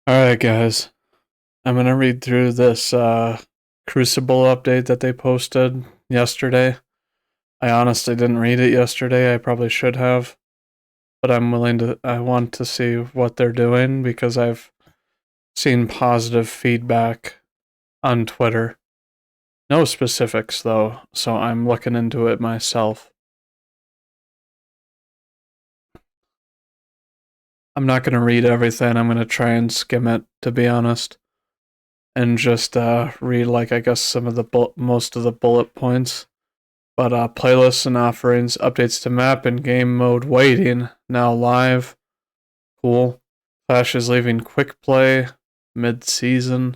Alright, guys. I'm gonna read through this Crucible update that they posted yesterday. I honestly didn't read it yesterday. I probably should have. But I want to see what they're doing because I've seen positive feedback on Twitter. No specifics, though, so I'm looking into it myself. I'm not gonna read everything. I'm gonna try and skim it, to be honest. And just read, like, I guess some of the most of the bullet points. But playlists and offerings, updates to map and game mode waiting, now live. Cool. Clash is leaving quick play mid-season.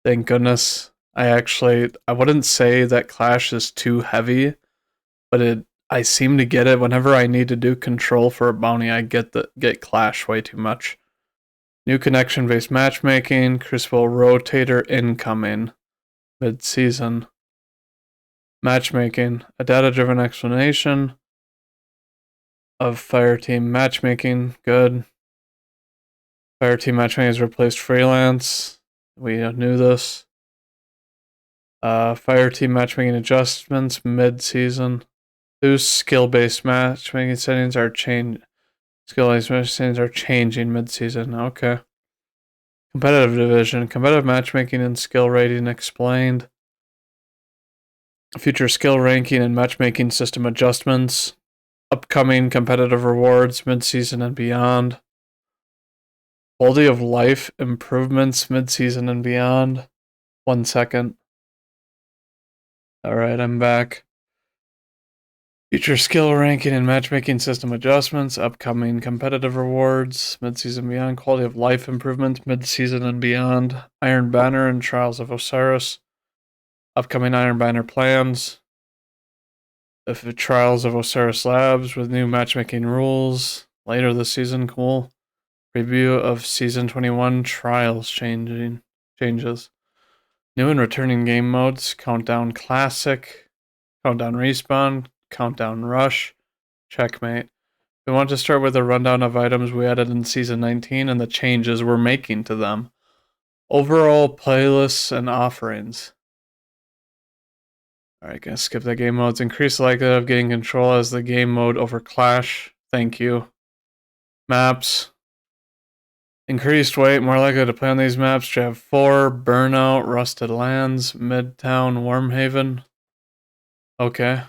Thank goodness. I wouldn't say that Clash is too heavy, but I seem to get it whenever I need to do control for a bounty. I get Clash way too much. New connection-based matchmaking, Crucible Rotator incoming mid-season. Matchmaking, a data-driven explanation of Fireteam matchmaking. Good. Fireteam matchmaking has replaced freelance. We knew this. Fireteam matchmaking adjustments mid-season. Whose skill-based matchmaking settings are changing? Skill-based matchmaking settings are changing mid-season. Okay. Competitive division. Competitive matchmaking and skill rating explained. Future skill ranking and matchmaking system adjustments. Upcoming competitive rewards mid-season and beyond. Quality of life improvements mid-season and beyond. 1 second. Alright, I'm back. Future skill ranking and matchmaking system adjustments. Upcoming competitive rewards mid-season and beyond. Quality of life improvements mid-season and beyond. Iron Banner and Trials of Osiris. Upcoming Iron Banner plans. The Trials of Osiris Labs with new matchmaking rules. Later this season, cool. Preview of Season 21 Trials changes. New and returning game modes. Countdown Classic. Countdown Respawn. Countdown Rush. Checkmate. We want to start with a rundown of items we added in Season 19 and the changes we're making to them. Overall playlists and offerings. Alright, gonna skip the game modes. Increase the likelihood of getting control as the game mode over Clash. Thank you. Maps. Increased weight, more likely to play on these maps. Jav 4, Burnout, Rusted Lands, Midtown, Wormhaven. Okay.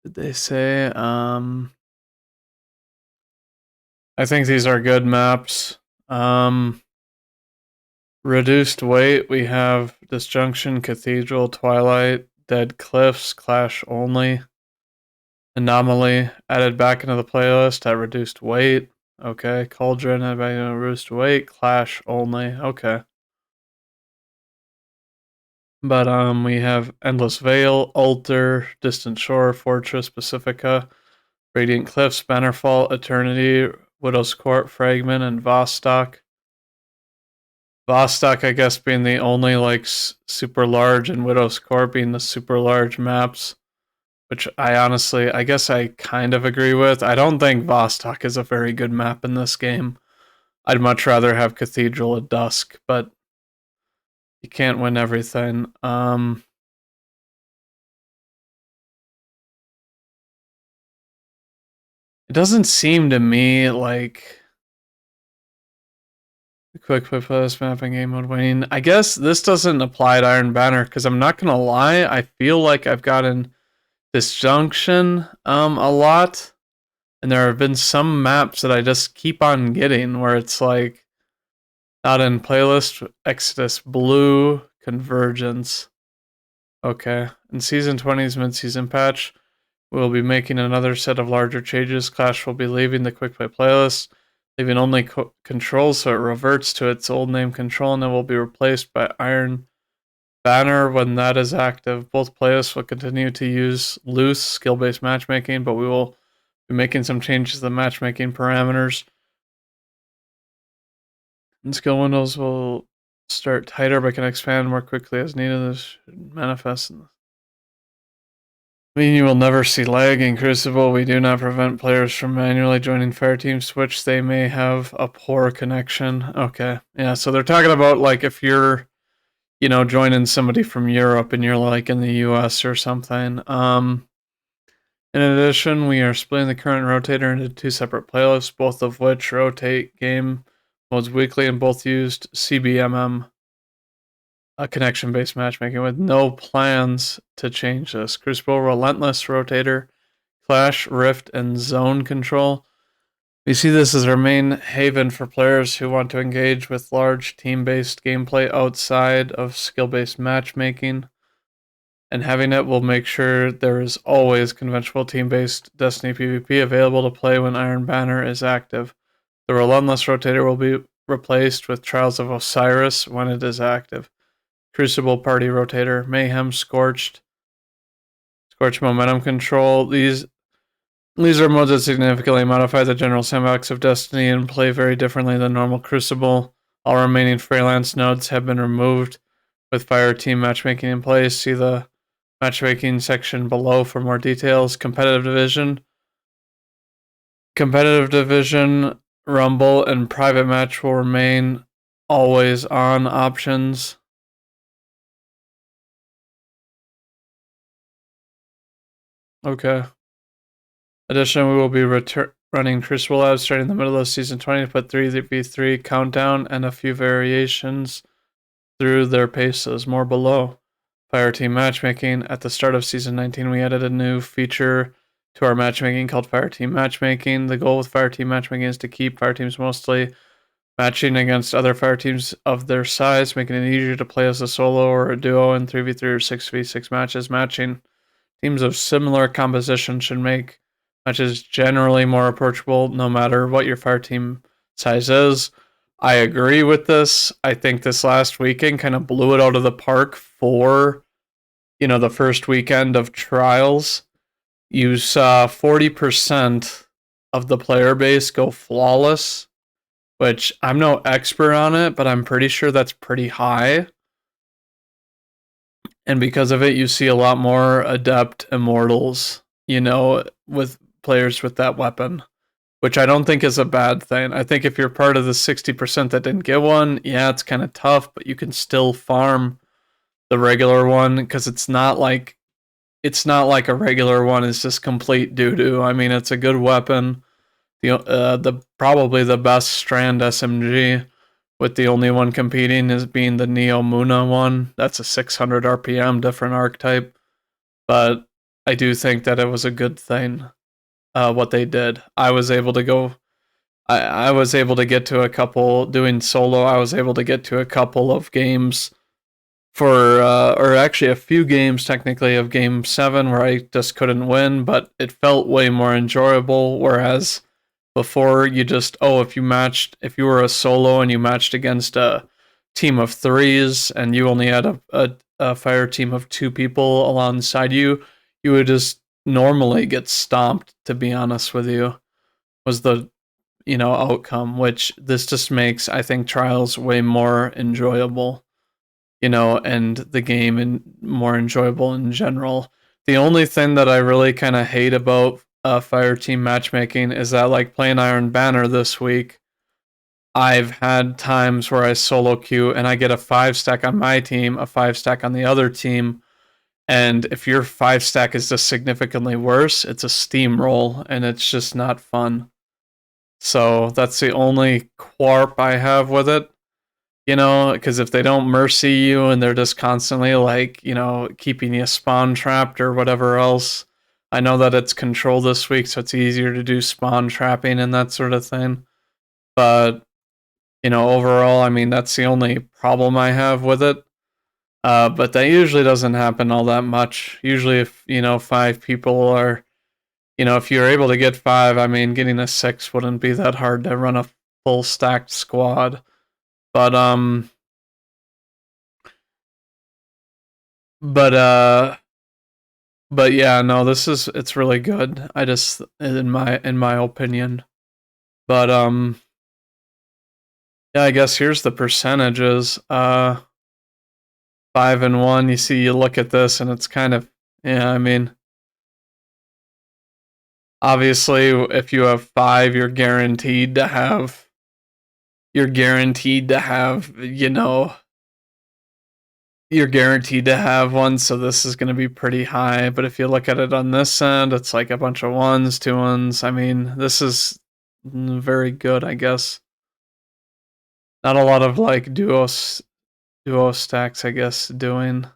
Did they say? I think these are good maps. Reduced weight, we have Disjunction, Cathedral, Twilight, Dead Cliffs, Clash only. Anomaly, added back into the playlist at reduced weight. Okay, Cauldron, added back into reduced weight, Clash only. Okay. But we have Endless Veil, Altar, Distant Shore, Fortress, Pacifica, Radiant Cliffs, Bannerfall, Eternity, Widow's Court, Fragment, and Vostok. Vostok, I guess, being the only like super large, and Widow's Court being the super large maps, which I guess I kind of agree with. I don't think Vostok is a very good map in this game. I'd much rather have Cathedral at Dusk, but you can't win everything. It doesn't seem to me like quick playlist mapping game mode winning. I guess this doesn't apply to Iron Banner because I'm not gonna lie, I feel like I've gotten Disjunction a lot, and there have been some maps that I just keep on getting where it's like not in playlist. Exodus Blue, Convergence. Okay, in Season 20's mid-season patch, we'll be making another set of larger changes. Clash will be leaving the quick play playlist, leaving only control, so it reverts to its old name Control, and it will be replaced by Iron Banner when that is active. Both playlists will continue to use loose skill-based matchmaking, but we will be making some changes to the matchmaking parameters. And skill windows will start tighter but can expand more quickly as needed. This should manifest in I mean, you will never see lag in Crucible. We do not prevent players from manually joining Fireteam Switch. They may have a poor connection. Okay. Yeah, so they're talking about like if you're, joining somebody from Europe and you're like in the US or something. In addition, we are splitting the current rotator into two separate playlists, both of which rotate game modes weekly and both used CBMM, a connection-based matchmaking, with no plans to change this. Crucible Relentless Rotator, Clash, Rift, and Zone Control. We see this as our main haven for players who want to engage with large team-based gameplay outside of skill-based matchmaking. And having it will make sure there is always conventional team-based Destiny PvP available to play when Iron Banner is active. The Relentless Rotator will be replaced with Trials of Osiris when it is active. Crucible Party Rotator, Mayhem, Scorched Momentum Control. These are modes that significantly modify the general sandbox of Destiny and play very differently than normal Crucible. All remaining freelance nodes have been removed with Fire Team matchmaking in place. See the matchmaking section below for more details. Competitive division, Rumble, and private match will remain always on options. Okay. Additionally, we will be running Crucible Labs starting in the middle of Season 20 to put 3v3 countdown and a few variations through their paces. More below. Fireteam Matchmaking. At the start of Season 19, we added a new feature to our matchmaking called Fireteam Matchmaking. The goal with Fireteam Matchmaking is to keep fireteams mostly matching against other fireteams of their size, making it easier to play as a solo or a duo in 3v3 or 6v6 matches. Matching teams of similar composition should make matches generally more approachable no matter what your fireteam size is. I agree with this. I think this last weekend kind of blew it out of the park for, the first weekend of trials. You saw 40% of the player base go flawless, which I'm no expert on it, but I'm pretty sure that's pretty high. And because of it, you see a lot more adept immortals, with players with that weapon, which I don't think is a bad thing. I think if you're part of the 60% that didn't get one, yeah, it's kind of tough, but you can still farm the regular one because it's not like a regular one is just complete doo-doo. I mean, it's a good weapon. The probably the best Strand SMG, with the only one competing is being the Neo Muna one. That's a 600 RPM, different archetype. But I do think that it was a good thing, what they did. I was able to go. I was able to get to a couple doing solo. I was able to get to a couple of games or actually a few games technically of Game 7 where I just couldn't win, but it felt way more enjoyable. Whereas before, if you were a solo and you matched against a team of threes and you only had a fire team of two people alongside you, you would just normally get stomped, to be honest with you, was the outcome, which this just makes, I think, trials way more enjoyable, and the game and more enjoyable in general. The only thing that I really kind of hate about fire team matchmaking is that, like playing Iron Banner this week, I've had times where I solo queue and I get a 5-stack on my team, a 5-stack on the other team, and if your 5-stack is just significantly worse, it's a steamroll and it's just not fun. So that's the only quarp I have with it. Because if they don't mercy you and they're just constantly like, keeping you spawn trapped or whatever else. I know that it's control this week, so it's easier to do spawn trapping and that sort of thing. But, overall, I mean, that's the only problem I have with it. But that usually doesn't happen all that much. Usually if, 5 people are, if you're able to get 5, I mean, getting a 6 wouldn't be that hard to run a full stacked squad. But but yeah, no, it's really good. I just in my opinion. But yeah, I guess here's the percentages. 5 and 1, you look at this and it's kind of, yeah, I mean, Obviously, if you have 5, you're guaranteed to have one, so this is going to be pretty high. But if you look at it on this end, it's like a bunch of 1s, 2 1s. I mean, this is very good, I guess. Not a lot of like duo stacks, I guess, doing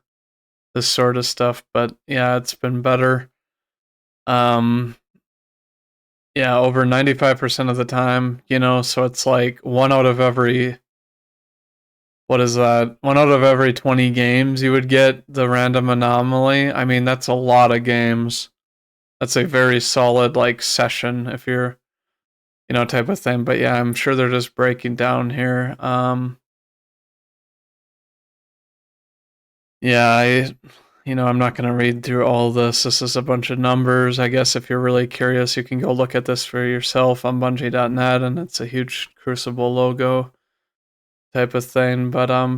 this sort of stuff, but yeah, it's been better. Yeah, over 95% of the time, so it's like what is that? 1 out of every 20 games you would get the random anomaly. I mean, that's a lot of games. That's a very solid like session if you're, type of thing. But yeah, I'm sure they're just breaking down here. Yeah, I'm not going to read through all this. This is a bunch of numbers. I guess if you're really curious, you can go look at this for yourself on Bungie.net, and it's a huge Crucible logo type of thing. But so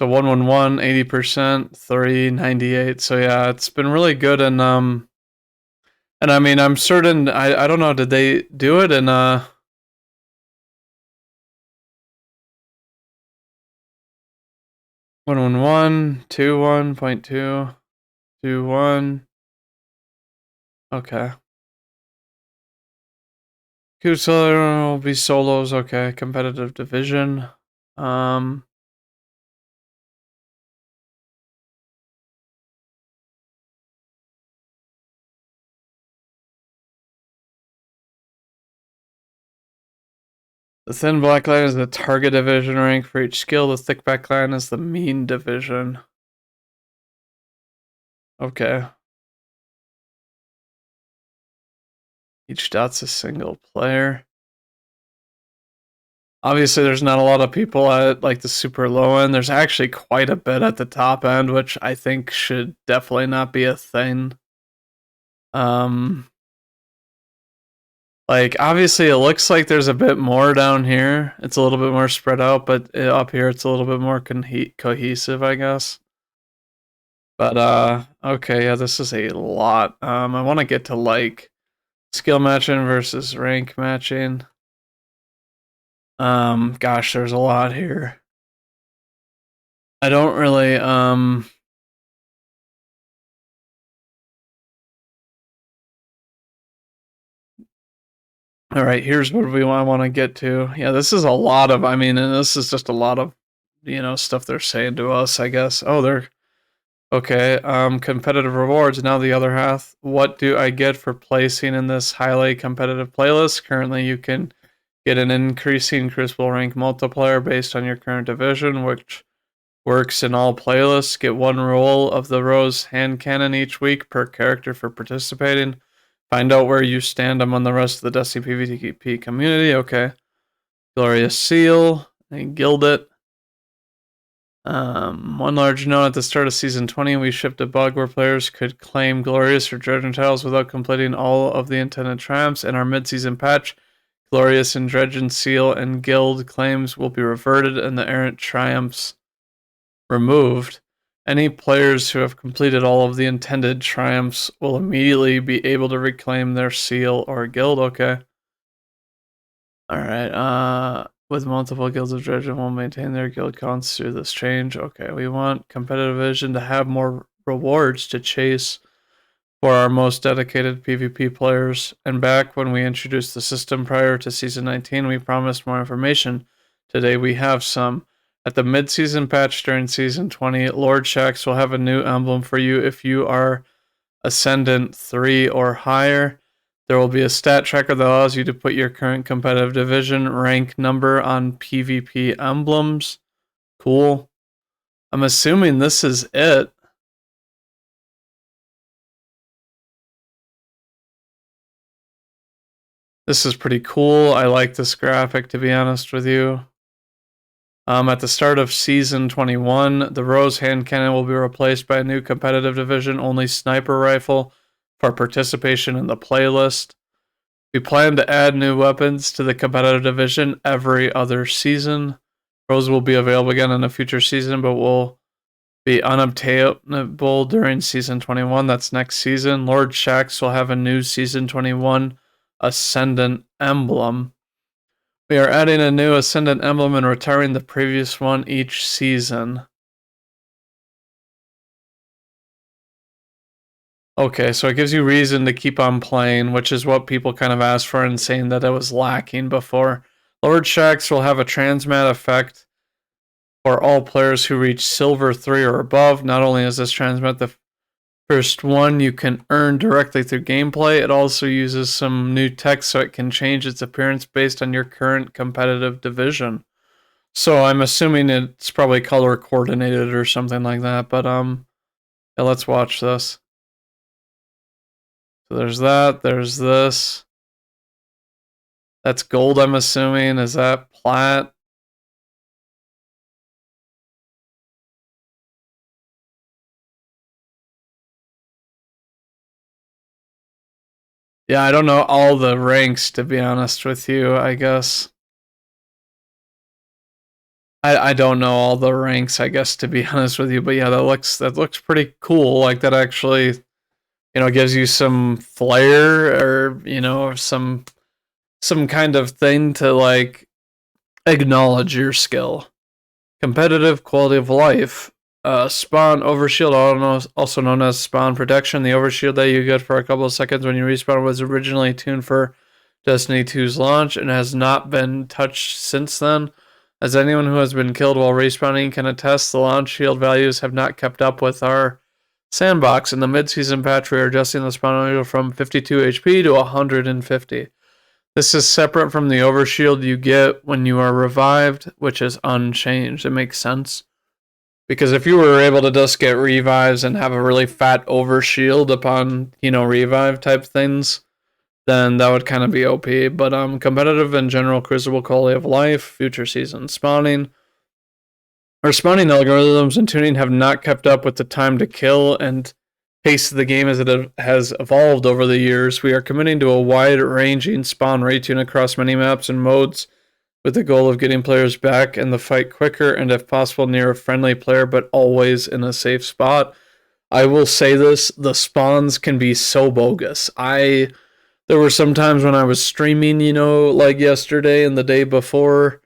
111, 80%, 398. So yeah, it's been really good, and I mean, I'm certain. I don't know. Did they do it in 111, 21.2, 21. Okay. Crucible will be solos. Okay. Competitive division. Um. The thin black line is the target division rank for each skill. The thick black line is the mean division. Okay. Each dot's a single player. Obviously, there's not a lot of people at like the super low end. There's actually quite a bit at the top end, which I think should definitely not be a thing. Like obviously, it looks like there's a bit more down here. It's a little bit more spread out, but up here it's a little bit more cohesive, I guess. But okay, yeah, this is a lot. I want to get to like skill matching versus rank matching. Gosh, there's a lot here. I don't really all right, here's what I want to get to. Yeah, this is a lot of, I mean, and this is just a lot of, stuff they're saying to us, I guess. Oh, they're okay. Competitive rewards. Now the other half. What do I get for placing in this highly competitive playlist? Currently, you can get an increasing Crucible rank multiplier based on your current division, which works in all playlists. Get 1 roll of the Rose hand cannon each week per character for participating. Find out where you stand among the rest of the Destiny PvP community. Okay. Glorious Seal. And Guild it. One large note: at the start of Season 20, we shipped a bug where players could claim Glorious or Dredgen tiles without completing all of the intended triumphs. In our mid-season patch, Glorious and Dredgen Seal and Guild claims will be reverted and the errant triumphs removed. Any players who have completed all of the intended triumphs will immediately be able to reclaim their seal or guild. Okay. Alright, with multiple guilds of Dredgen will maintain their guild counts through this change. Okay, we want competitive vision to have more rewards to chase for our most dedicated PvP players. And back when we introduced the system prior to Season 19, we promised more information. Today we have some. At the mid-season patch during Season 20, Lord Shax will have a new emblem for you if you are Ascendant 3 or higher. There will be a stat tracker that allows you to put your current competitive division rank number on PvP emblems. Cool. I'm assuming this is it. This is pretty cool. I like this graphic, to be honest with you. At the start of Season 21, the Rose hand cannon will be replaced by a new competitive division-only sniper rifle for participation in the playlist. We plan to add new weapons to the competitive division every other season. Rose will be available again in a future season, but will be unobtainable during Season 21. That's next season. Lord Shaxx will have a new Season 21 Ascendant Emblem. We are adding a new Ascendant Emblem and retiring the previous one each season. Okay, so it gives you reason to keep on playing, which is what people kind of asked for and saying that it was lacking before. Lord Shaxx will have a transmat effect for all players who reach Silver 3 or above. Not only is this transmat the first one you can earn directly through gameplay, it also uses some new tech so it can change its appearance based on your current competitive division. So I'm assuming it's probably color coordinated or something like that, but yeah, let's watch this. So there's that, there's this. That's gold, I'm assuming. Is that plat? Yeah, I don't know all the ranks, to be honest with you, I guess. I don't know all the ranks, I guess, to be honest with you, but yeah, that looks pretty cool. Like that actually, gives you some flair or, some kind of thing to like acknowledge your skill. Competitive quality of life. Spawn overshield, also known as spawn protection. The overshield that you get for a couple of seconds when you respawn was originally tuned for Destiny 2's launch and has not been touched since then. As anyone who has been killed while respawning can attest, the launch shield values have not kept up with our sandbox. In the mid-season patch, we are adjusting the spawn value from 52 HP to 150. This is separate from the overshield you get when you are revived, which is unchanged. It makes sense. Because if you were able to just get revives and have a really fat overshield upon, revive type things, then that would kind of be OP. But competitive and general Crucible quality of life, future season spawning. Our spawning algorithms and tuning have not kept up with the time to kill and pace of the game as it has evolved over the years. We are committing to a wide-ranging spawn retune across many maps and modes with the goal of getting players back in the fight quicker and if possible near a friendly player, but always in a safe spot. I will say this, the spawns can be so bogus. There were some times when I was streaming, like yesterday and the day before,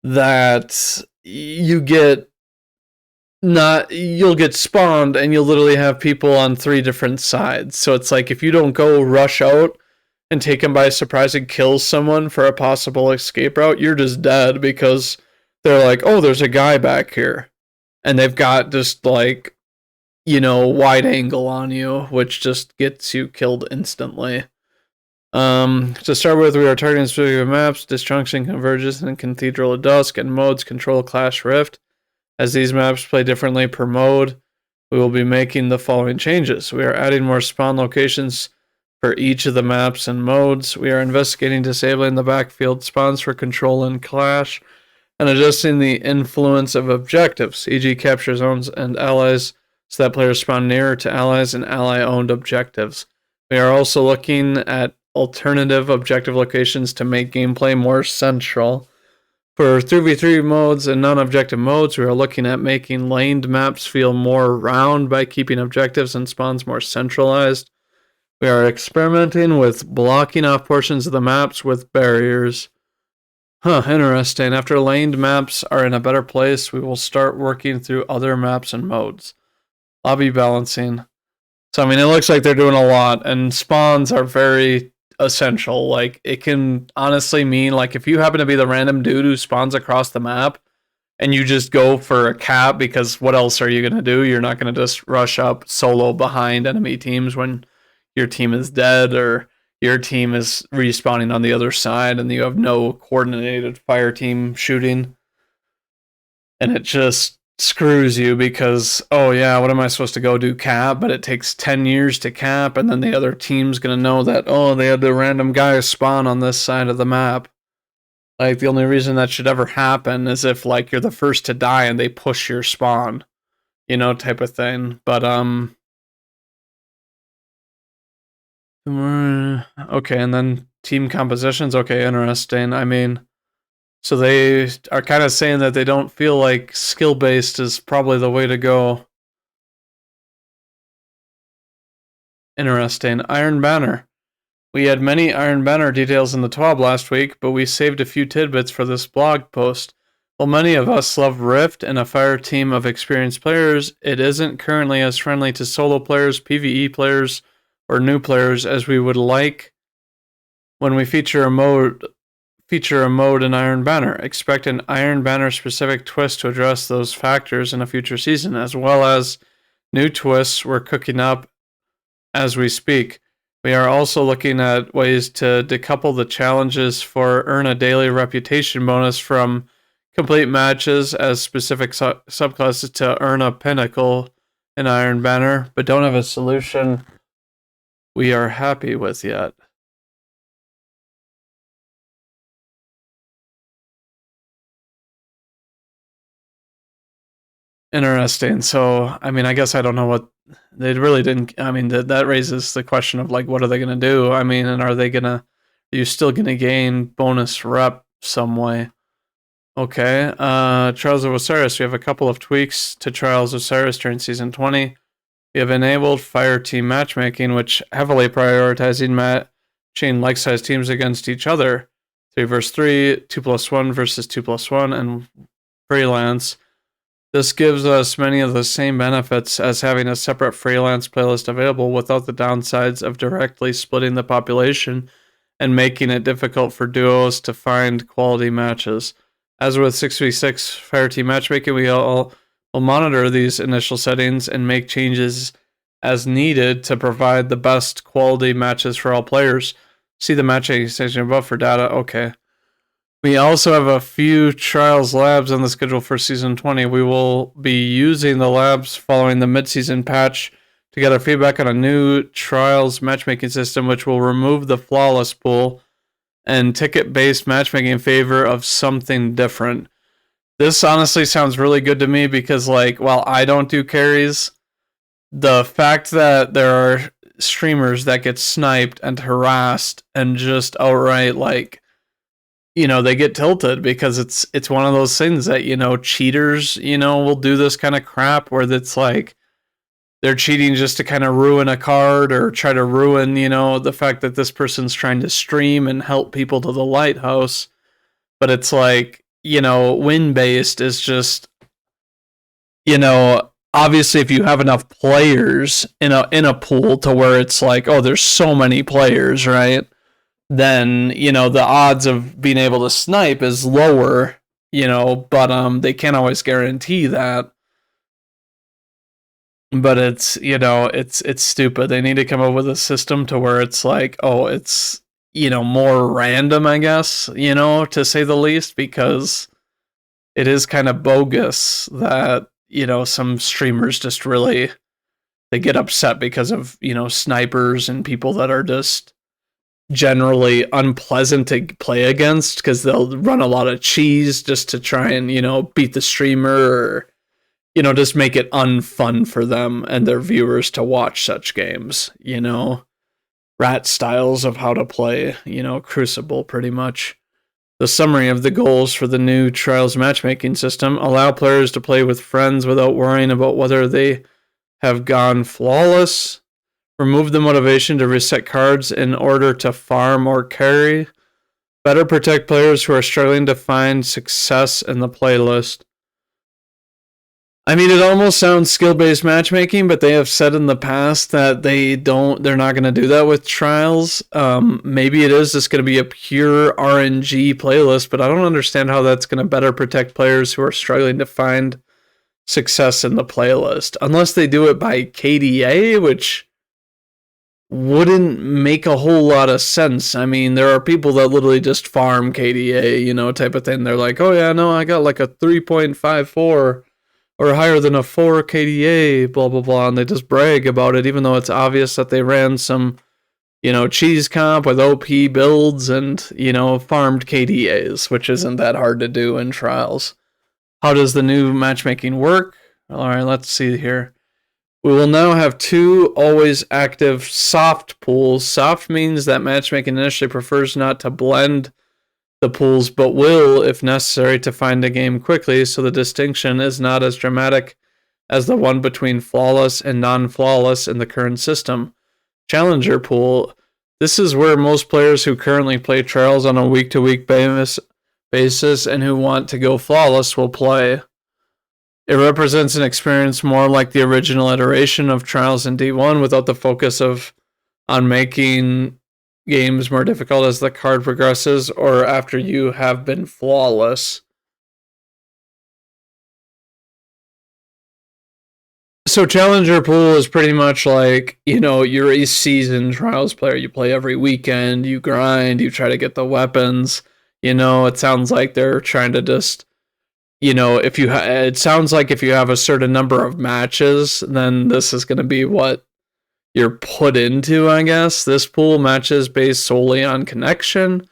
that you'll get spawned and you'll literally have people on 3 different sides. So it's like if you don't go rush out and take them by surprise and kill someone for a possible escape route, you're just dead because they're like, oh, there's a guy back here. And they've got just like, wide angle on you, which just gets you killed instantly. To start with, we are targeting specific maps, Disjunction, Convergence, and Cathedral of Dusk, and modes Control, Clash, Rift. As these maps play differently per mode, we will be making the following changes. We are adding more spawn locations for each of the maps and modes. We are investigating disabling the backfield spawns for Control and Clash, and adjusting the influence of objectives, e.g. capture zones and allies, so that players spawn nearer to allies and ally-owned objectives. We are also looking at alternative objective locations to make gameplay more central. For 3v3 modes and non-objective modes, we are looking at making laned maps feel more round by keeping objectives and spawns more centralized. We are experimenting with blocking off portions of the maps with barriers. Interesting. After laned maps are in a better place, we will start working through other maps and modes. Lobby balancing. So, it looks like they're doing a lot, and spawns are very essential. Like, it can honestly mean, like, if you happen to be the random dude who spawns across the map, and you just go for a cap, because what else are you going to do? You're not going to just rush up solo behind enemy teams when your team is dead, or your team is respawning on the other side, and you have no coordinated fire team shooting. And it just screws you because, oh yeah, what am I supposed to go do, cap? But it takes 10 years to cap, and then the other team's gonna know that, oh, they had the random guy spawn on this side of the map. Like, the only reason that should ever happen is if, like, you're the first to die and they push your spawn, type of thing. But, okay, and then team compositions, okay, interesting. So they are kind of saying that they don't feel like skill-based is probably the way to go. Interesting. Iron Banner. We had many Iron Banner details in the TWAB last week, but we saved a few tidbits for this blog post. While many of us love Rift and a fire team of experienced players, it isn't currently as friendly to solo players, PvE players, or new players as we would like when we feature a mode in Iron Banner. Expect an Iron Banner specific twist to address those factors in a future season, as well as new twists we're cooking up as we speak. We are also looking at ways to decouple the challenges for earn a daily reputation bonus from complete matches as specific subclasses to earn a pinnacle in Iron Banner, but don't have a solution we are happy with yet. Interesting. So, I mean, I guess I don't know what they really didn't. I mean, that raises the question of like, what are they going to do? I mean, and are you still going to gain bonus rep some way? Okay. Trials of Osiris. We have a couple of tweaks to Trials of Osiris during season 20. We have enabled fire team matchmaking, which heavily prioritizing matching like-sized teams against each other. 3 versus 3, 2+1 versus 2+1, and freelance. This gives us many of the same benefits as having a separate freelance playlist available without the downsides of directly splitting the population and making it difficult for duos to find quality matches. As with 6v6 fire team matchmaking, we all will monitor these initial settings and make changes as needed to provide the best quality matches for all players. See the matchmaking section above for data. Okay. We also have a few trials labs on the schedule for season 20. We will be using the labs following the mid-season patch to gather feedback on a new trials matchmaking system, which will remove the flawless pool and ticket-based matchmaking in favor of something different. This honestly sounds really good to me because, like, while I don't do carries, the fact that there are streamers that get sniped and harassed and just outright, like, you know, they get tilted because it's one of those things that, you know, cheaters, you know, will do this kind of crap where it's like they're cheating just to kind of ruin a card or try to ruin, you know, the fact that this person's trying to stream and help people to the lighthouse. But it's like, you know, win-based is just, you know, obviously if you have enough players in a pool to where it's like, oh, there's so many players, right? Then, you know, the odds of being able to snipe is lower, you know, but they can't always guarantee that. But it's, you know, it's stupid. They need to come up with a system to where it's like, oh, it's, you know, more random, I guess, you know, to say the least, because it is kind of bogus that, you know, some streamers just really, they get upset because of, you know, snipers and people that are just generally unpleasant to play against because they'll run a lot of cheese just to try and, you know, beat the streamer or, you know, just make it unfun for them and their viewers to watch such games, you know. Rat styles of how to play, you know, Crucible pretty much. The summary of the goals for the new Trials matchmaking system: allow players to play with friends without worrying about whether they have gone flawless. Remove the motivation to reset cards in order to farm or carry. Better protect players who are struggling to find success in the playlist. I mean, it almost sounds skill-based matchmaking, but they have said in the past that they're not going to do that with trials. Maybe it is just going to be a pure RNG playlist, but I don't understand how that's going to better protect players who are struggling to find success in the playlist. Unless they do it by KDA, which wouldn't make a whole lot of sense. I mean, there are people that literally just farm KDA, you know, type of thing. They're like, oh yeah, no, I got like a 3.54 or higher than a 4 KDA, blah, blah, blah. And they just brag about it, even though it's obvious that they ran some, you know, cheese comp with OP builds and, you know, farmed KDAs, which isn't that hard to do in trials. How does the new matchmaking work? All right, let's see here. We will now have 2 always active soft pools. Soft means that matchmaking initially prefers not to blend the pools, but will, if necessary, to find a game quickly, so the distinction is not as dramatic as the one between flawless and non-flawless in the current system. Challenger pool. This is where most players who currently play trials on a week-to-week basis and who want to go flawless will play. It represents an experience more like the original iteration of trials in D1 without the focus on making games more difficult as the card progresses or after you have been flawless. So Challenger Pool is pretty much like, you're a seasoned trials player. You play every weekend, you grind, you try to get the weapons. It sounds like they're trying to just, it sounds like if you have a certain number of matches, then this is going to be what you're put into, I guess. This pool matches based solely on connection.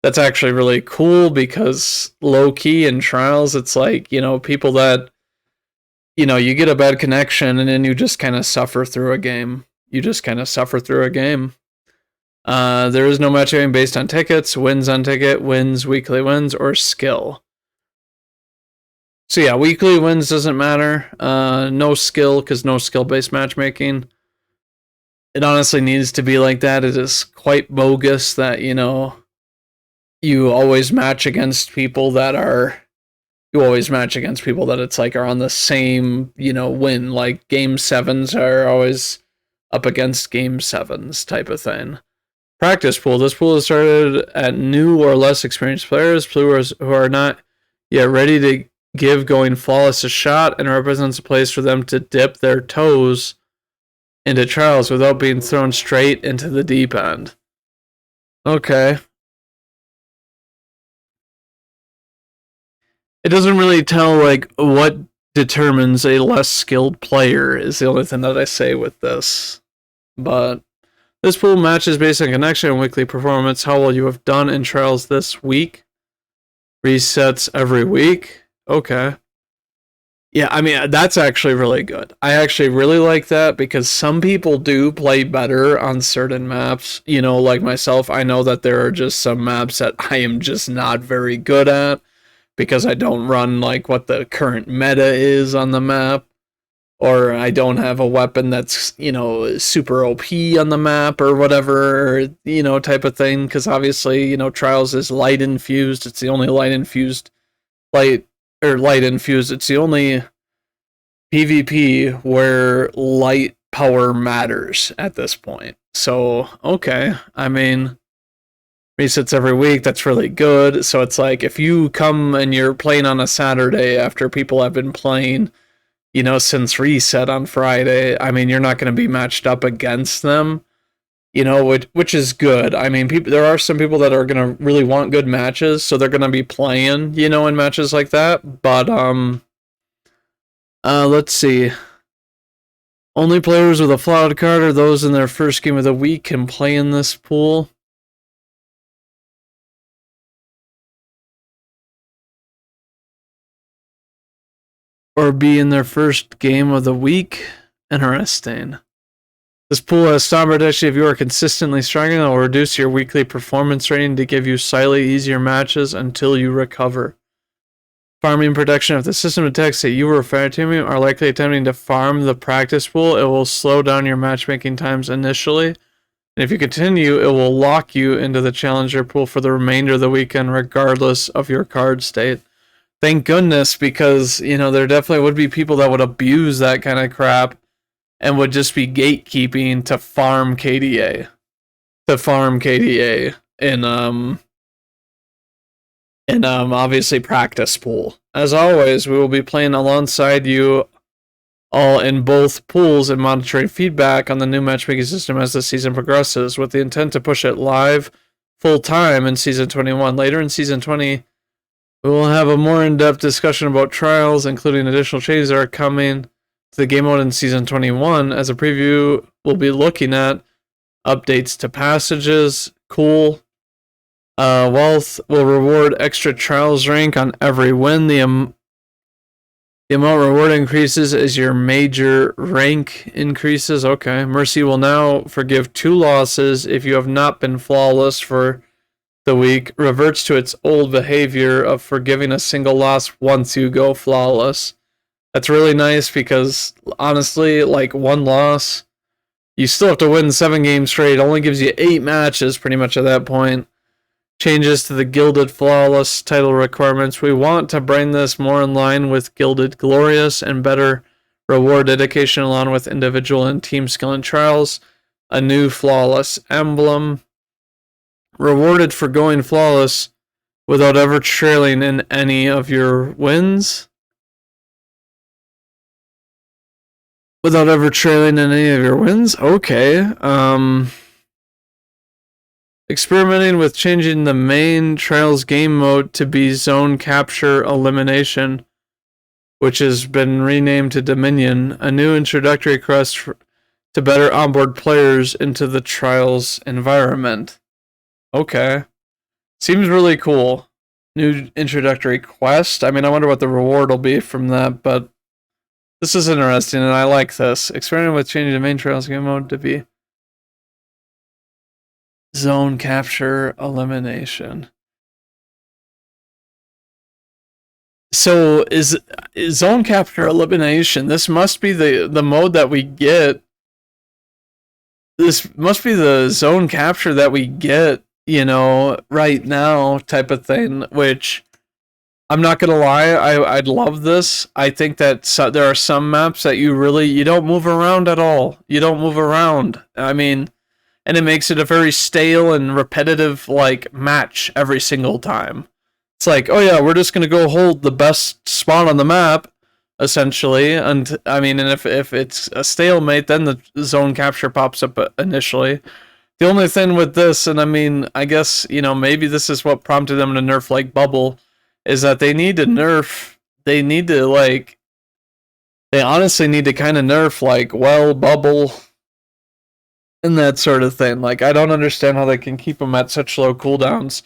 That's actually really cool because low key in trials, it's like, people that, you get a bad connection and then you just kind of suffer through a game. There is no matching based on tickets, wins on ticket, wins, weekly wins, or skill. So yeah, weekly wins doesn't matter. No skill, because no skill-based matchmaking. It honestly needs to be like that. It is quite bogus that, you always match against people that it's like are on the same, win. Like game 7s are always up against game 7s type of thing. Practice pool. This pool is started at new or less experienced players who are not yet ready to give going flawless a shot, and represents a place for them to dip their toes into trials without being thrown straight into the deep end. Okay. It doesn't really tell like what determines a less skilled player is the only thing that I say with this. But this pool matches based on connection and weekly performance, how well you have done in trials this week. Resets every week. Okay. Yeah, I mean, that's actually really good. I actually really like that because some people do play better on certain maps. Like myself, I know that there are just some maps that I am just not very good at because I don't run like what the current meta is on the map, or I don't have a weapon that's, super OP on the map or whatever, type of thing. Because obviously, Trials is light infused. It's the only it's the only PvP where light power matters at this point. So, okay. I mean, resets every week. That's really good. So it's like if you come and you're playing on a Saturday after people have been playing, since reset on Friday, I mean, you're not going to be matched up against them, which is good. I mean, there are some people that are going to really want good matches, so they're going to be playing, in matches like that. But, let's see. Only players with a flawed card or those in their first game of the week can play in this pool. Or be in their first game of the week. Interesting. This pool has stun protection. If you are consistently struggling, it will reduce your weekly performance rating to give you slightly easier matches until you recover. Farming protection. If the system detects that you or a fire team are likely attempting to farm the practice pool, it will slow down your matchmaking times initially. And if you continue, it will lock you into the challenger pool for the remainder of the weekend, regardless of your card state. Thank goodness, because, there definitely would be people that would abuse that kind of crap and would just be gatekeeping to farm KDA. In obviously practice pool. As always, we will be playing alongside you all in both pools and monitoring feedback on the new matchmaking system as the season progresses, with the intent to push it live full time in Season 21. Later in Season 20, we will have a more in-depth discussion about trials, including additional changes that are coming to the game mode in Season 21. As a preview, we'll be looking at updates to passages. Cool. Wealth will reward extra trials rank on every win. The amount reward increases as your major rank increases. Okay. Mercy will now forgive 2 losses if you have not been flawless for the week. Reverts to its old behavior of forgiving a single loss once you go flawless. That's really nice because honestly, like 1 loss, You still have to win 7 games straight. It only gives you 8 matches pretty much at that point. Changes to the Gilded Flawless title requirements. We want to bring this more in line with Gilded Glorious and better reward dedication along with individual and team skill and trials. A new Flawless emblem. Rewarded for going flawless without ever trailing in any of your wins. Without ever trailing in any of your wins? Okay. Experimenting with changing the main Trials game mode to be Zone Capture Elimination, which has been renamed to Dominion. A new introductory quest to better onboard players into the Trials environment. Okay. Seems really cool. New introductory quest. I mean, I wonder what the reward will be from that, but this is interesting, and I like this. Experimenting with changing the main Trials game mode to be Zone Capture Elimination. So is Zone Capture Elimination, this must be the mode that we get. This must be the zone capture that we get, you know, right now type of thing, which I'm not going to lie, I'd love this. I think that there are some maps that you don't move around at all. You don't move around. I mean, and it makes it a very stale and repetitive like match every single time. It's like, oh yeah, we're just gonna go hold the best spot on the map, essentially. And I mean, and if it's a stalemate, then the zone capture pops up initially. The only thing with this, and I mean, I guess, you know, maybe this is what prompted them to nerf like Bubble, is that they need to nerf. They need to like. They honestly need to kind of nerf like Bubble. And that sort of thing. Like, I don't understand how they can keep them at such low cooldowns,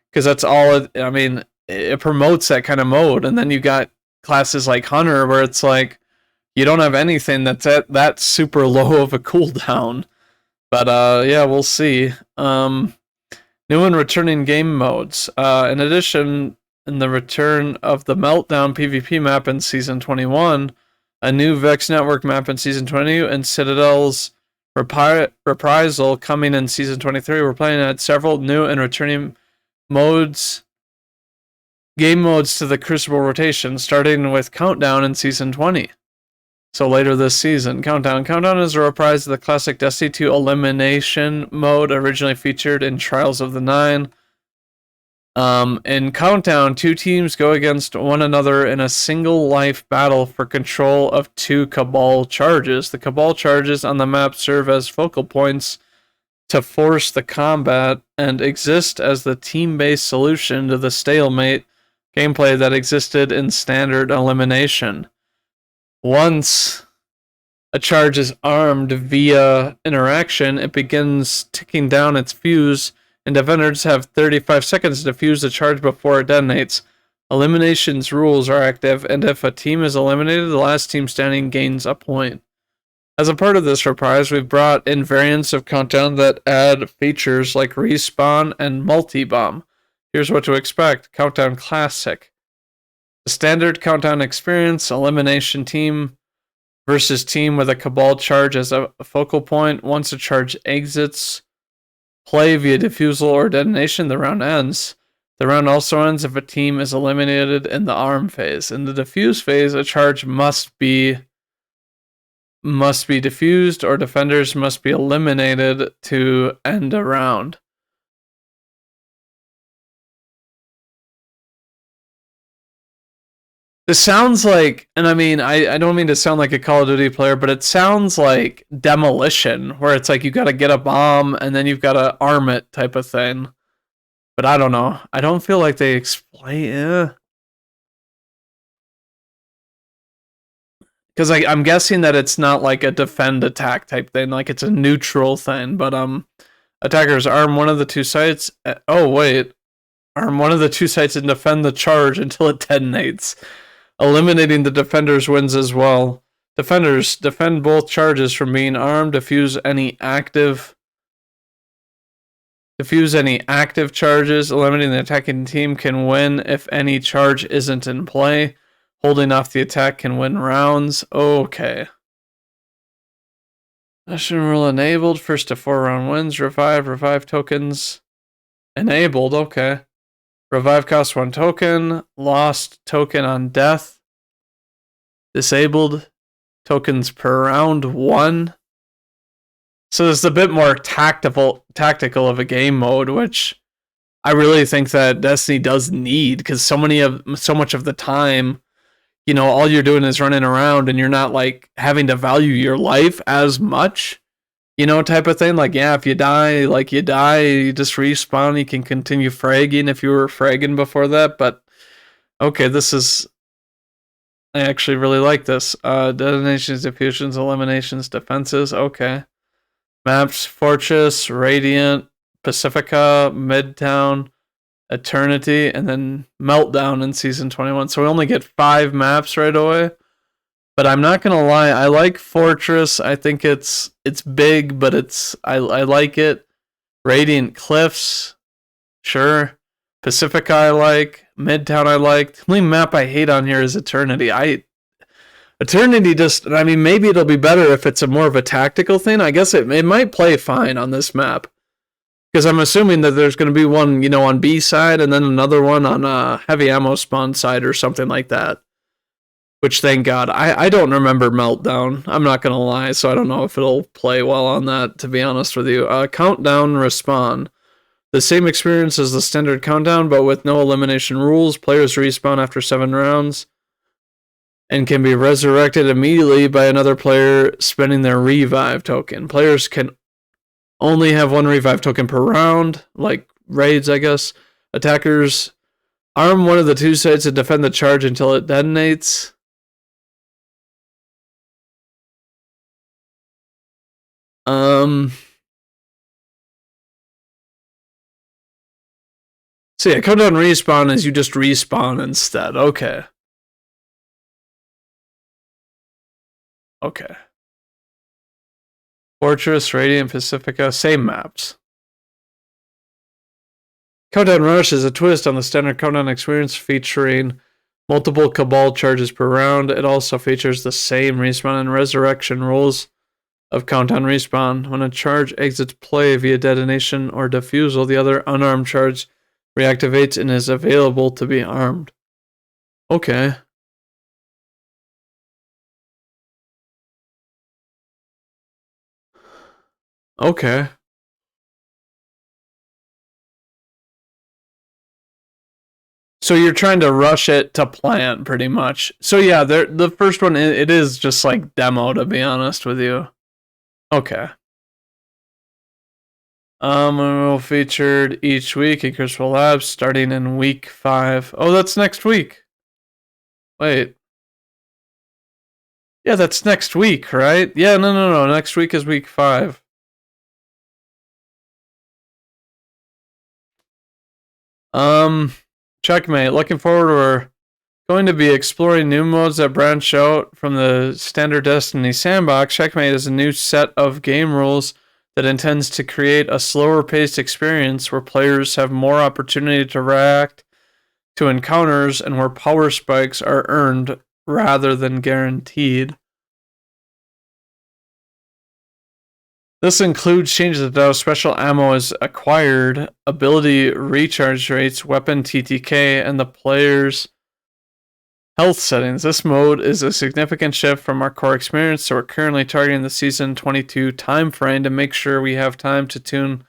because that's all. I mean, it promotes that kind of mode, and then you got classes like Hunter, where it's like you don't have anything that's at that super low of a cooldown. But yeah, we'll see. New and returning game modes. In addition, in the return of the Meltdown PvP map in Season 21, a new Vex Network map in Season 20, and Citadel's Reprisal coming in Season 23. We're playing at several new and returning game modes to the Crucible rotation, starting with Countdown in Season 20. So later this season, Countdown. Countdown is a reprise of the classic Destiny 2 elimination mode originally featured in Trials of the Nine. In Countdown, 2 teams go against one another in a single life battle for control of 2 Cabal charges. The Cabal charges on the map serve as focal points to force the combat and exist as the team-based solution to the stalemate gameplay that existed in standard elimination. Once a charge is armed via interaction, it begins ticking down its fuse, and defenders have 35 seconds to defuse the charge before it detonates. Elimination's rules are active, and if a team is eliminated, the last team standing gains a point. As a part of this reprise, we've brought in variants of Countdown that add features like Respawn and Multi-Bomb. Here's what to expect. Countdown Classic. The standard Countdown experience, elimination team versus team with a Cabal charge as a focal point. Once a charge exits play via defusal or detonation, the round ends. The round also ends if a team is eliminated in the arm phase. In the defuse phase, a charge must be defused or defenders must be eliminated to end a round. This sounds like, and I mean, I don't mean to sound like a Call of Duty player, but it sounds like Demolition, where it's like you got to get a bomb and then you've got to arm it type of thing. But I don't know. I don't feel like they explain. Because I'm guessing that it's not like a defend attack type thing, like it's a neutral thing. But attackers arm one of the 2 sites. Arm one of the 2 sites and defend the charge until it detonates. Eliminating the defenders wins as well. Defenders defend both charges from being armed. Defuse any active charges. Eliminating the attacking team can win if any charge isn't in play. Holding off the attack can win rounds. Okay. Mission rule enabled. First to 4 round wins. Revive tokens enabled. Okay. Revive costs 1 token. Lost token on death. Disabled. Tokens per round 1. So it's a bit more tactical of a game mode, which I really think that Destiny does need, because so much of the time, all you're doing is running around and you're not like having to value your life as much, type of thing. Like, yeah, if you die, you just respawn, you can continue fragging if you were fragging before that. But okay, I actually really like this. Detonations, diffusions, eliminations, defenses. Okay. Maps: Fortress, Radiant, Pacifica, Midtown, Eternity, and then Meltdown in Season 21. So we only get 5 maps right away. But I'm not gonna lie, I like Fortress. I think it's big, but I like it. Radiant Cliffs, sure. Pacifica I like. Midtown I like. The only map I hate on here is Eternity. Eternity maybe it'll be better if it's more of a tactical thing. I guess it might play fine on this map. Because I'm assuming that there's going to be one, on B side and then another one on heavy ammo spawn side or something like that. Which, thank God. I don't remember Meltdown. I'm not going to lie, so I don't know if it'll play well on that, to be honest with you. Countdown, Respawn. The same experience as the standard countdown, but with no elimination rules. Players respawn after 7 rounds and can be resurrected immediately by another player spending their revive token. Players can only have 1 revive token per round, like raids, I guess. Attackers arm one of the 2 sides to defend the charge until it detonates. So yeah, countdown respawn is you just respawn instead. Okay. Fortress, Radiant, Pacifica, same maps. Countdown Rush is a twist on the standard countdown experience, featuring multiple Cabal charges per round. It also features the same respawn and resurrection rules of Countdown Respawn. When a charge exits play via detonation or defusal, the other unarmed charge reactivates and is available to be armed. Okay. Okay. So you're trying to rush it to plant, pretty much. So yeah, the first one, it is just like demo, to be honest with you. Okay. Will featured each week in Crucible Labs, starting in week 5. Oh, that's next week. Wait. Yeah, that's next week, right? Yeah, no. Next week is week 5. Checkmate. Looking forward, we're going to be exploring new modes that branch out from the standard Destiny sandbox. Checkmate is a new set of game rules that intends to create a slower paced experience where players have more opportunity to react to encounters and where power spikes are earned rather than guaranteed. This includes changes to how special ammo is acquired, ability recharge rates, weapon TTK, and the player's health settings. This mode is a significant shift from our core experience, so we're currently targeting the Season 22 timeframe to make sure we have time to tune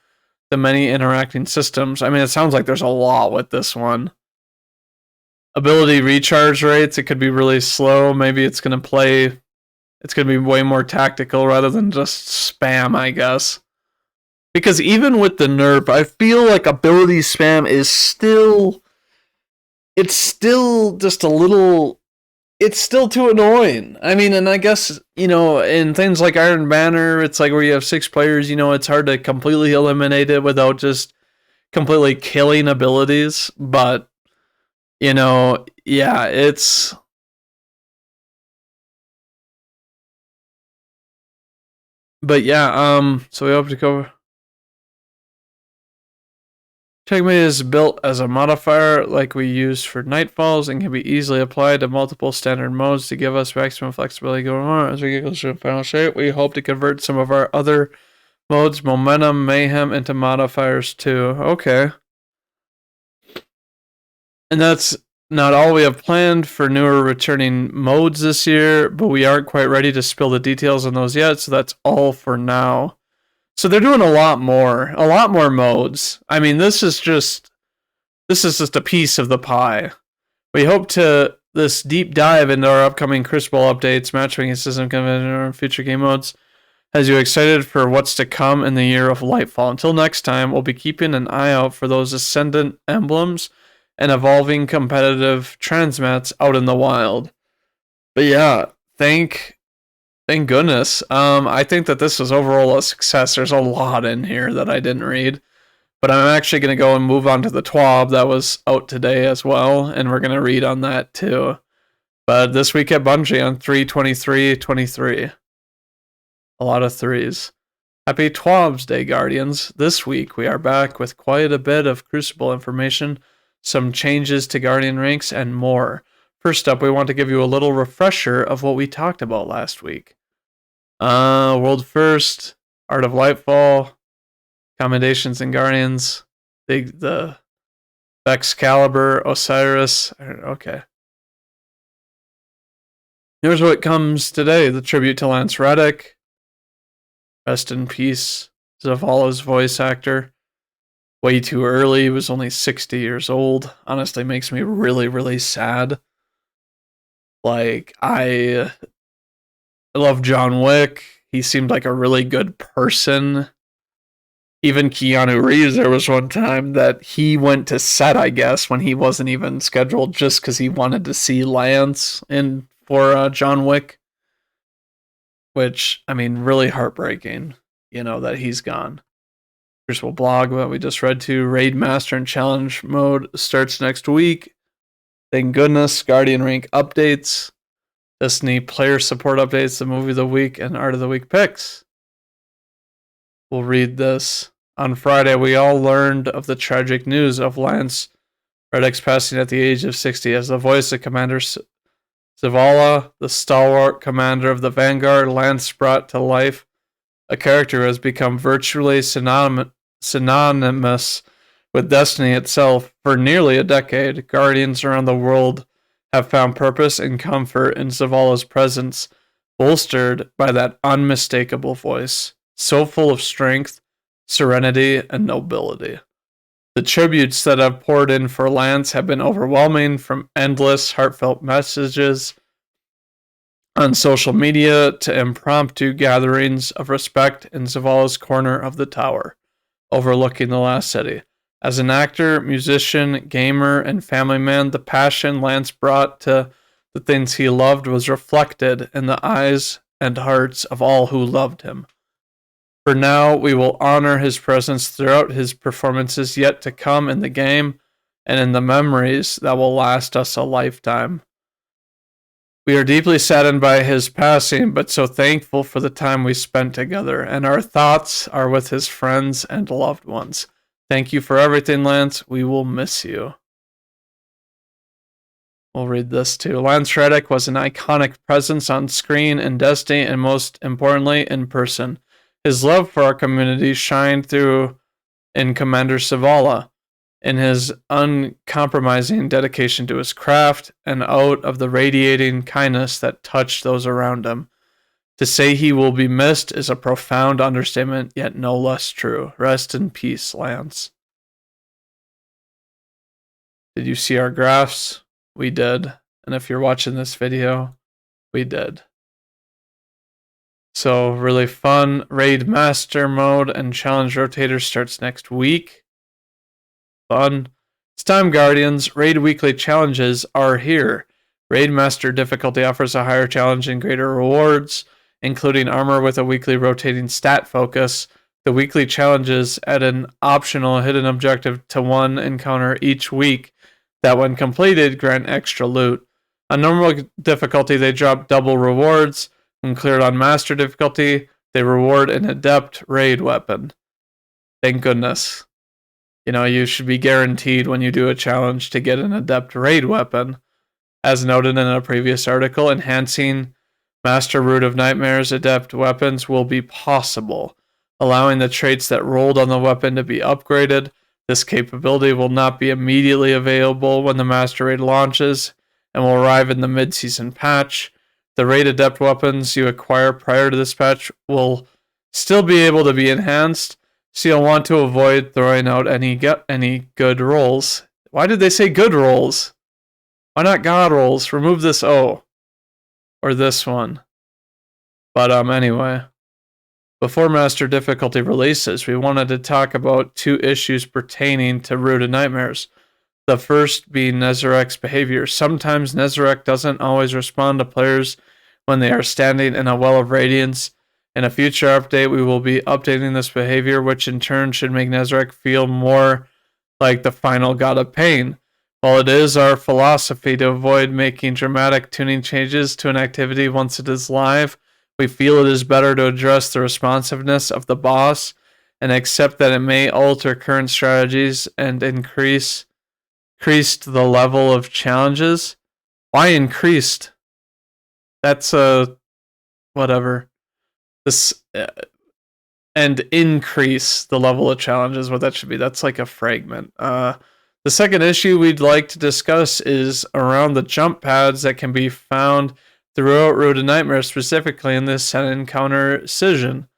the many interacting systems. I mean, it sounds like there's a lot with this one. Ability recharge rates, it could be really slow. Maybe it's going to be way more tactical rather than just spam, I guess. Because even with the nerf, I feel like ability spam is still... It's still just a little... It's still too annoying. I mean, and I guess, in things like Iron Banner, it's like where you have 6 players, it's hard to completely eliminate it without just completely killing abilities. But, yeah, it's... But yeah, so we hope to cover Checkmate is built as a modifier like we use for Nightfalls and can be easily applied to multiple standard modes to give us maximum flexibility going on. As we get closer to final shape, we hope to convert some of our other modes, Momentum, Mayhem, into modifiers too. Okay. And that's not all we have planned for newer returning modes this year, but we aren't quite ready to spill the details on those yet, so that's all for now. So they're doing a lot more modes. I mean, this is just a piece of the pie. We hope to this deep dive into our upcoming Crucible updates, matchmaking system convention, and future game modes has you excited for what's to come in the year of Lightfall. Until next time, we'll be keeping an eye out for those ascendant emblems and evolving competitive transmats out in the wild. But yeah, thank goodness. I think that this was overall a success. There's a lot in here that I didn't read. But I'm actually going to go and move on to the TWAB that was out today as well. And we're going to read on that too. But this week at Bungie on 3/23/23. A lot of threes. Happy TWAB's Day, Guardians. This week we are back with quite a bit of Crucible information, some changes to Guardian ranks, and more. First up, we want to give you a little refresher of what we talked about last week. World First, Art of Lightfall, Commendations and Guardians, the Excalibur, Osiris. Okay. Here's what comes today. The tribute to Lance Reddick. Rest in peace, Zavala's voice actor. Way too early. He was only 60 years old. Honestly, makes me really, really sad. Like, I love John Wick. He seemed like a really good person. Even Keanu Reeves, there was one time that he went to set, I guess, when he wasn't even scheduled, just because he wanted to see Lance for John Wick. Which, I mean, really heartbreaking, that he's gone. Crucible blog that we just read to. Raid Master and Challenge mode starts next week. Thank goodness. Guardian rank updates. Destiny player support updates. The movie of the week and art of the week picks. We'll read this. On Friday, we all learned of the tragic news of Lance Reddick's passing at the age of 60 as the voice of Commander Zavala, the stalwart commander of the Vanguard. Lance brought to life a character who has become virtually synonymous with Destiny itself. For nearly a decade, Guardians around the world have found purpose and comfort in Zavala's presence, bolstered by that unmistakable voice, so full of strength, serenity, and nobility. The tributes that have poured in for Lance have been overwhelming, from endless, heartfelt messages on social media to impromptu gatherings of respect in Zavala's corner of the tower, overlooking the last city. As an actor, musician, gamer, and family man, the passion Lance brought to the things he loved was reflected in the eyes and hearts of all who loved him. For now, we will honor his presence throughout his performances yet to come in the game and in the memories that will last us a lifetime. We are deeply saddened by his passing, but so thankful for the time we spent together, and our thoughts are with his friends and loved ones. Thank you for everything, Lance. We will miss you. We'll read this too. Lance Reddick was an iconic presence on screen in Destiny and most importantly in person. His love for our community shined through in Commander Zavala, in his uncompromising dedication to his craft and out of the radiating kindness that touched those around him. To say he will be missed is a profound understatement, yet no less true. Rest in peace, Lance. Did you see our graphs? We did. And if you're watching this video, we did. So really fun. Raid Master mode and Challenge Rotator starts next week. Fun. It's time, Guardians. Raid Weekly Challenges are here. Raid Master difficulty offers a higher challenge and greater rewards, including armor with a weekly rotating stat focus. The weekly challenges add an optional hidden objective to one encounter each week that, when completed, grant extra loot. On normal difficulty, they drop double rewards. When cleared on Master difficulty, they reward an adept raid weapon. Thank goodness. You should be guaranteed when you do a challenge to get an adept raid weapon. As noted in a previous article, enhancing Master Root of Nightmares adept weapons will be possible, allowing the traits that rolled on the weapon to be upgraded. This capability will not be immediately available when the Master Raid launches and will arrive in the mid-season patch. The raid adept weapons you acquire prior to this patch will still be able to be enhanced, so you'll want to avoid throwing out any good rolls. Why did they say good rolls? Why not god rolls? Remove this O. Or this one. But anyway. Before Master Difficulty releases, we wanted to talk about 2 issues pertaining to Root of Nightmares. The first being Nezarek's behavior. Sometimes Nezarek doesn't always respond to players when they are standing in a well of radiance. In a future update, we will be updating this behavior, which in turn should make Nezarek feel more like the final god of pain. While it is our philosophy to avoid making dramatic tuning changes to an activity once it is live, we feel it is better to address the responsiveness of the boss and accept that it may alter current strategies and increase the level of challenges. Why increased? That's whatever. This and increase the level of challenges, what that should be. That's like a fragment. The second issue we'd like to discuss is around the jump pads that can be found throughout Root of Nightmare, specifically in this set encounter Cision.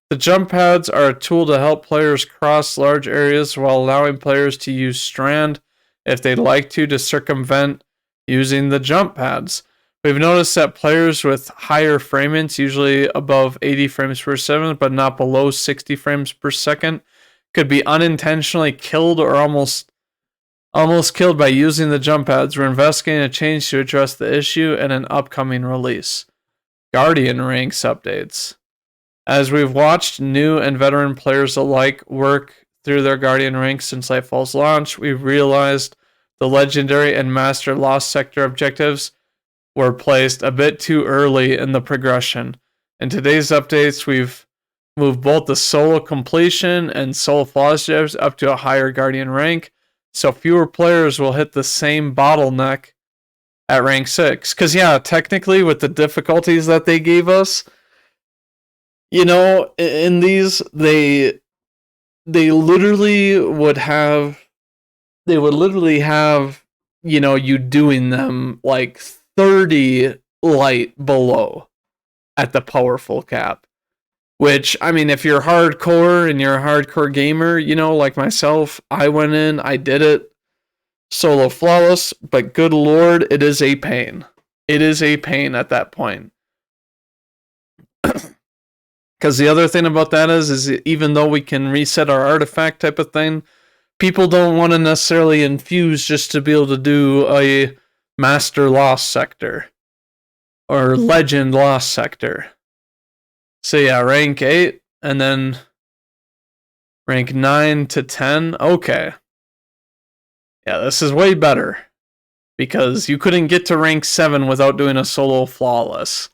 The jump pads are a tool to help players cross large areas while allowing players to use Strand if they'd like to circumvent using the jump pads. We've noticed that players with higher frame rates, usually above 80 frames per second, but not below 60 frames per second, could be unintentionally killed or almost killed by using the jump pads. We're investigating a change to address the issue in an upcoming release. Guardian ranks updates. As we've watched new and veteran players alike work through their Guardian ranks since Lightfall's launch, we've realized the Legendary and Master Lost Sector objectives were placed a bit too early in the progression. In today's updates, we've moved both the solo completion and solo flawless objectives up to a higher Guardian rank, so fewer players will hit the same bottleneck at rank 6. Because yeah, technically with the difficulties that they gave us, in these, they literally would have, you doing them like 30 light below at the powerful cap. Which, I mean, if you're hardcore and you're a hardcore gamer, like myself, I went in, I did it solo flawless, but good lord, it is a pain. It is a pain at that point. Because the other thing about that is even though we can reset our artifact type of thing, people don't want to necessarily infuse just to be able to do a Master Lost Sector or Legend Lost Sector. So yeah, rank 8 and then rank 9 to 10. Okay. Yeah, this is way better because you couldn't get to rank 7 without doing a solo flawless.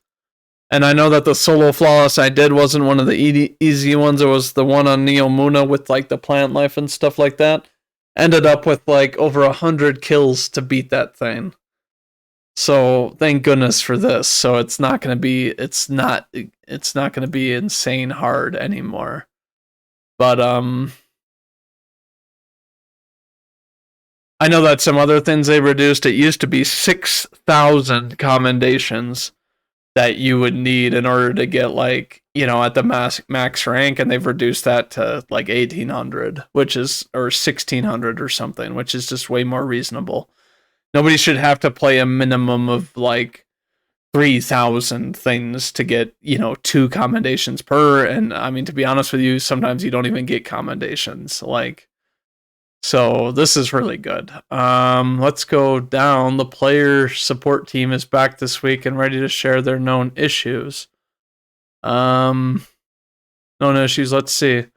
And I know that the solo flawless I did wasn't one of the easy ones. It was the one on Neomuna with like the plant life and stuff like that. Ended up with like over 100 kills to beat that thing. So thank goodness for this. So it's not going to be insane hard anymore. But I know that some other things they reduced. It used to be 6,000 commendations that you would need in order to get like, at the max rank, and they've reduced that to like 1,800, or 1,600 or something, which is just way more reasonable. Nobody should have to play a minimum of like 3,000 things to get, 2 commendations per. And I mean, to be honest with you, sometimes you don't even get commendations. So this is really good. Let's go down. The player support team is back this week and ready to share their known issues. Known issues. Let's see.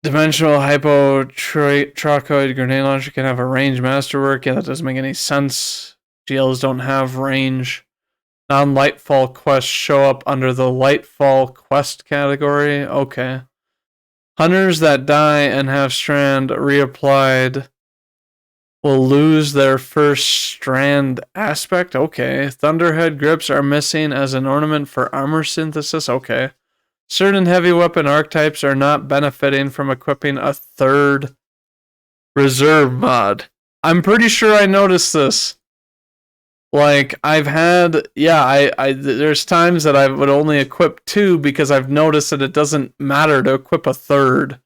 Dimensional hypotrochoid grenade launcher can have a range masterwork. Yeah, that doesn't make any sense. GLs don't have range. Non-Lightfall quests show up under the Lightfall quest category. Okay. Hunters that die and have strand reapplied will lose their first strand aspect. Okay. Thunderhead grips are missing as an ornament for armor synthesis. Okay. Certain heavy weapon archetypes are not benefiting from equipping a third reserve mod. I'm pretty sure I noticed this. Like, I've had, yeah, there's times that I would only equip 2 because I've noticed that it doesn't matter to equip a third,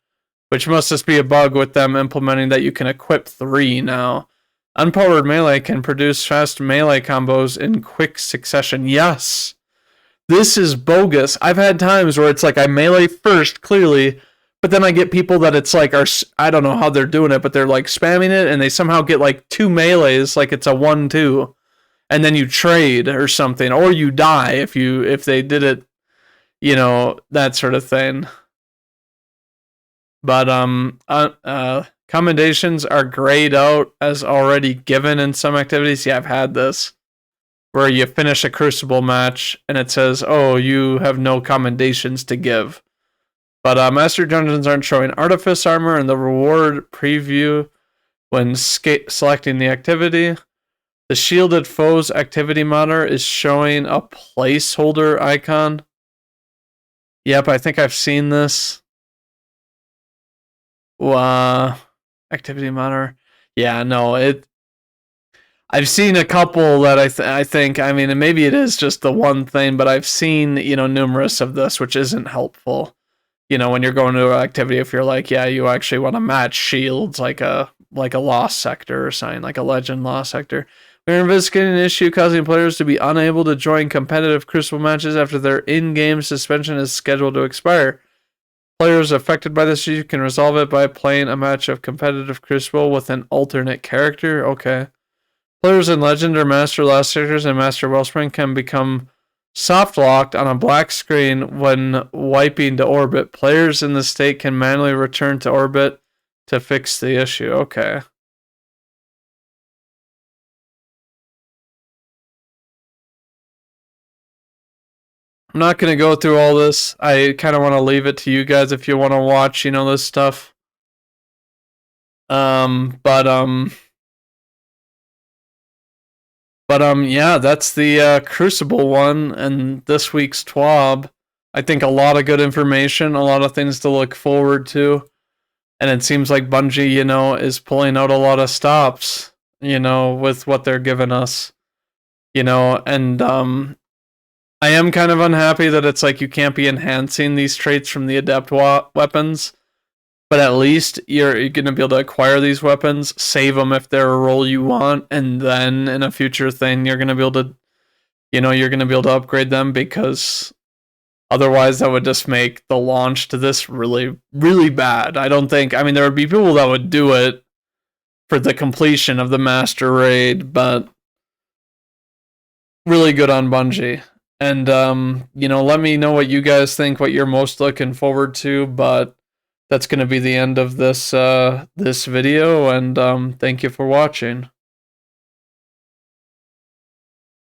which must just be a bug with them implementing that you can equip 3 now. Unpowered melee can produce fast melee combos in quick succession. Yes! This is bogus. I've had times where it's like I melee first, clearly, but then I get people that it's like, I don't know how they're doing it, but they're like spamming it and they somehow get like 2 melees, like it's a 1-2. And then you trade or something, or you die if they did it, you know, that sort of thing. But commendations are grayed out as already given in some activities. Yeah, I've had this where you finish a Crucible match and it says, "Oh, you have no commendations to give." But Master Dungeons aren't showing Artifice Armor in the reward preview when selecting the activity. The Shielded Foes activity monitor is showing a placeholder icon. Yep, I think I've seen this. Activity monitor. Yeah, no, I've seen a couple that I think, I mean, and maybe it is just the one thing, but I've seen, you know, numerous of this, which isn't helpful. You know, when you're going to an activity, if you're like, yeah, you actually want to match shields like a lost sector or something, like a legend lost sector. We're investigating an issue causing players to be unable to join competitive Crucible matches after their in-game suspension is scheduled to expire. Players affected by this issue can resolve it by playing a match of competitive Crucible with an alternate character. Okay. Players in Legend or Master Lost Sectors and Master Wellspring can become soft-locked on a black screen when wiping to orbit. Players in the state can manually return to orbit to fix the issue. Okay. I'm not going to go through all this. I kind of want to leave it to you guys if you want to watch, you know, this stuff. Yeah, that's the Crucible one and this week's TWAB. I think a lot of good information, a lot of things to look forward to. And it seems like Bungie, you know, is pulling out a lot of stops, you know, with what they're giving us. You know, and I am kind of unhappy that it's like you can't be enhancing these traits from the adept weapons, but at least you're going to be able to acquire these weapons, save them if they're a role you want, and then in a future thing you're going to be able to, you know, you're going to be able to upgrade them, because otherwise that would just make the launch to this really, really bad. I don't think, I mean, there would be people that would do it for the completion of the Master Raid, but really good on Bungie. And, you know, let me know what you guys think, what you're most looking forward to, but that's going to be the end of this, this video, and, thank you for watching.